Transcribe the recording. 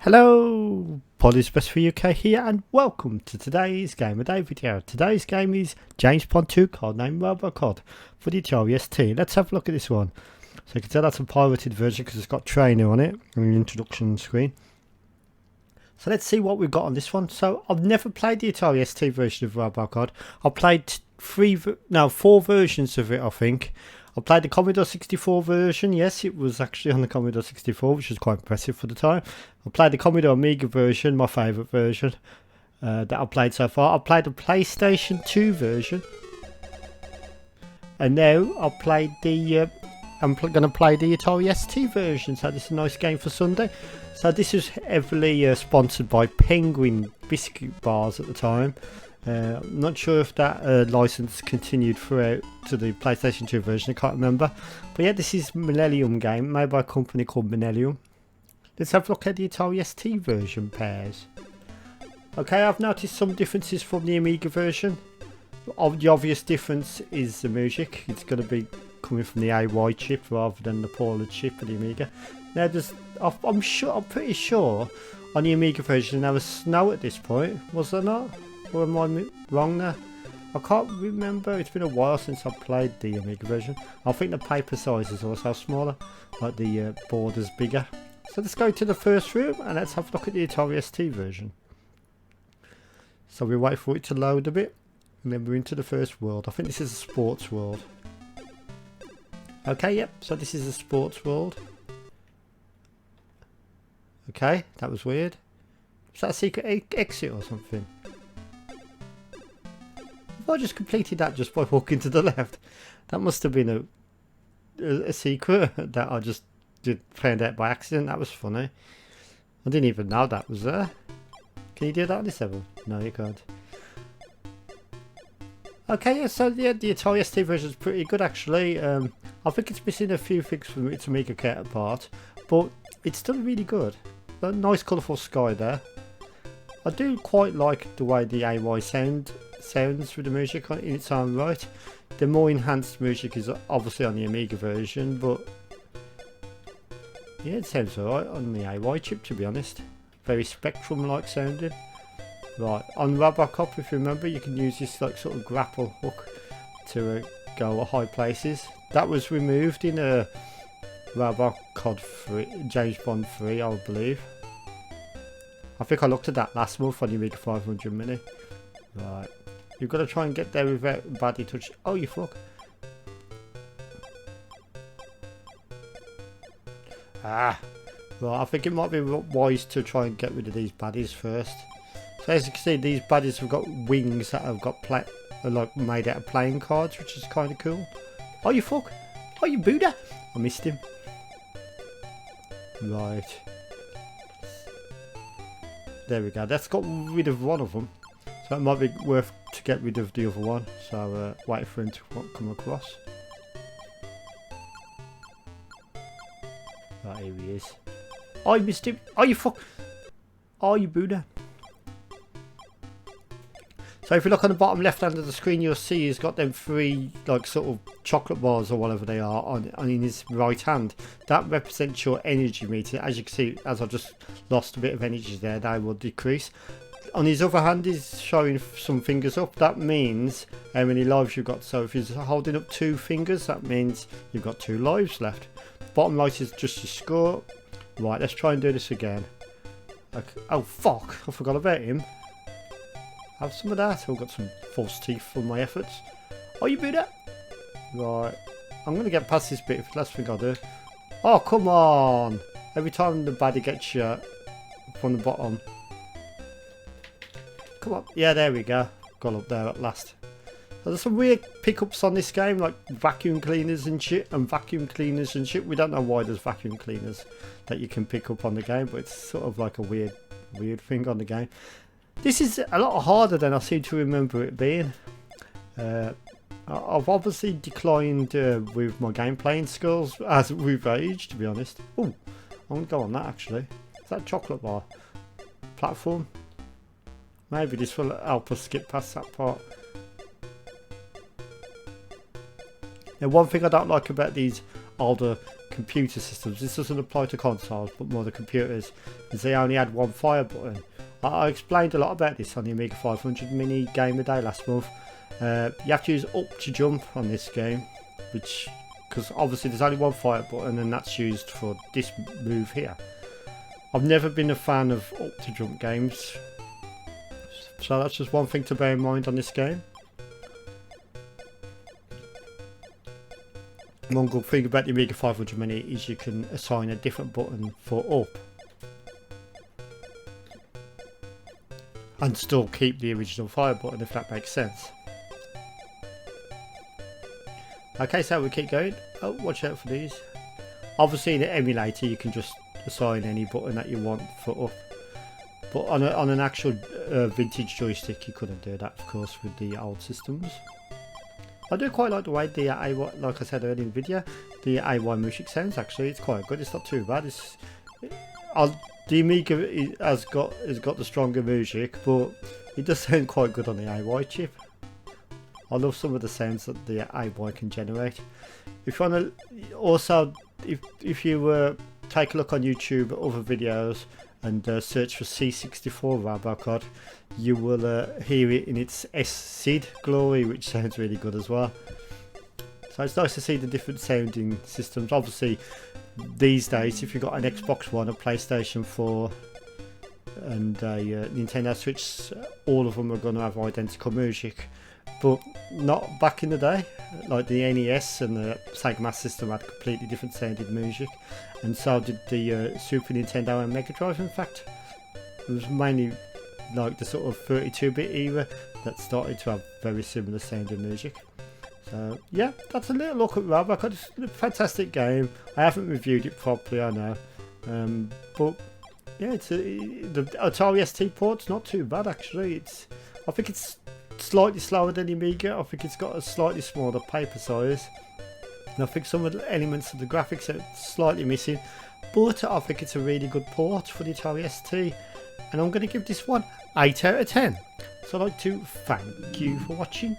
Hello, Polly's Best for UK here, and welcome to today's Game of Day video. Today's game is James Bond 2 Codename Robocod for the Atari ST. Let's have a look at this one. So you can tell that's a pirated version because it's got trainer on it on the introduction screen. So let's see what we've got on this one. So I've never played the Atari ST version of Robocod. I've played four versions of it, I think. I played the Commodore 64 version. Yes, it was actually on the Commodore 64, which was quite impressive for the time. I played the Commodore Amiga version, my favourite version that I've played so far. I played the PlayStation 2 version. And now I've played the... I'm going to play the Atari ST version. So this is a nice game for Sunday. So this was heavily sponsored by Penguin Biscuit Bars at the time. I'm not sure if that license continued throughout to the PlayStation 2 version, I can't remember. But yeah, this is Millennium game, made by a company called Millennium. Let's have a look at the Atari ST version pairs. Okay, I've noticed some differences from the Amiga version. The obvious difference is the music. It's going to be coming from the AY chip rather than the Polar chip of the Amiga. Now, I'm pretty sure on the Amiga version there was snow at this point, was there not? Or am I wrong there? I can't remember. It's been a while since I played the Amiga version. I think the paper size is also smaller, like the borders bigger. So let's go to the first room and let's have a look at the Atari ST version. So we wait for it to load a bit, and then we're into the first world. I think this is a sports world. Okay, yep. So this is a sports world. Okay, that was weird. Was that a secret exit or something? I just completed that just by walking to the left. That must have been a secret that I just found out by accident. That was funny. I didn't even know that was there. Can you do that on this level? No, you can't. Okay, yeah, so yeah, the Atari ST version is pretty good actually. I think it's missing a few things for it to make a counterpart, but it's still really good. A nice colourful sky there. I do quite like the way the AY sounds with the music in its own right. The more enhanced music is obviously on the Amiga version, but yeah, it sounds alright on the AY chip, to be honest. Very Spectrum-like sounding. Right, on Robocop, if you remember, you can use this like sort of grapple hook to go at high places. That was removed in a Robocod 3, James Bond 3, I believe. I think I looked at that last month on the Amiga 500 Mini. Right. You've got to try and get there without badly touch. Oh, you fuck. Ah. Right, I think it might be wise to try and get rid of these baddies first. So as you can see, these baddies have got wings that have got like made out of playing cards, which is kind of cool. Oh, you fuck. Oh, you Buddha. I missed him. Right. There we go. That's got rid of one of them. So it might be worth to get rid of the other one. So wait for him to come across. Right, here he is. Oh, you missed him. Oh, you fuck. Oh, you Buddha. So if you look on the bottom left hand of the screen, you'll see he's got them three like sort of chocolate bars or whatever they are on in his right hand. That represents your energy meter. As you can see, as I just lost a bit of energy there, they will decrease. On his other hand, he's showing some fingers up. That means how many lives you've got. So if he's holding up 2 fingers, that means you've got 2 lives left. Bottom right is just your score. Right, let's try and do this again. Okay. Oh fuck, I forgot about him. Have some of that. I've got some false teeth from my efforts. Oh, you do that? Right. I'm going to get past this bit. Last thing I'll do. Oh, come on. Every time the baddie gets you from the bottom. Come on. Yeah, there we go. Got up there at last. So there's some weird pickups on this game, like vacuum cleaners and shit. We don't know why there's vacuum cleaners that you can pick up on the game, but it's sort of like a weird thing on the game. This is a lot harder than I seem to remember it being. I've obviously declined with my game playing skills as we've aged, to be honest. Oh, I'm going to go on that actually. Is that a chocolate bar? Platform? Maybe this will help us skip past that part. Now, one thing I don't like about these older computer systems. This doesn't apply to consoles, but more the computers, as they only had one fire button. I explained a lot about this on the Amiga 500 mini game a day last month. You have to use up to jump on this game, which, because obviously there's only one fire button and that's used for this move here. I've never been a fan of up to jump games, so that's just one thing to bear in mind on this game. One good thing about the Amiga 500 mini is you can assign a different button for up and still keep the original fire button, if that makes sense. Okay, so we keep going. Oh, watch out for these. Obviously in the emulator you can just assign any button that you want for up, but on an actual vintage joystick you couldn't do that, of course, with the old systems. I do quite like the way the AY, like I said earlier in the video, the AY music sounds. Actually, it's quite good. It's not too bad. The Amiga has got the stronger music, but it does sound quite good on the AY chip. I love some of the sounds that the AY can generate. If you want to, also, if you take a look on YouTube at other videos and search for C64 Robocod, you will hear it in its SID glory, which sounds really good as well. So it's nice to see the different sounding systems. Obviously these days, if you've got an Xbox One, a PlayStation 4 and a Nintendo Switch, all of them are going to have identical music, but not back in the day. Like the NES and the Sega Master System had completely different sounding music, and so did the Super Nintendo and Mega Drive. In fact, it was mainly like the sort of 32-bit era that started to have very similar sounding music. So yeah, that's a little look at Robocod. It's a fantastic game. I haven't reviewed it properly, I know, but yeah, the Atari ST port's not too bad actually. I think it's slightly slower than the Amiga. I think it's got a slightly smaller paper size, and I think some of the elements of the graphics are slightly missing, but I think it's a really good port for the Atari ST, and I'm going to give this one 8 out of 10. So I'd like to thank you for watching.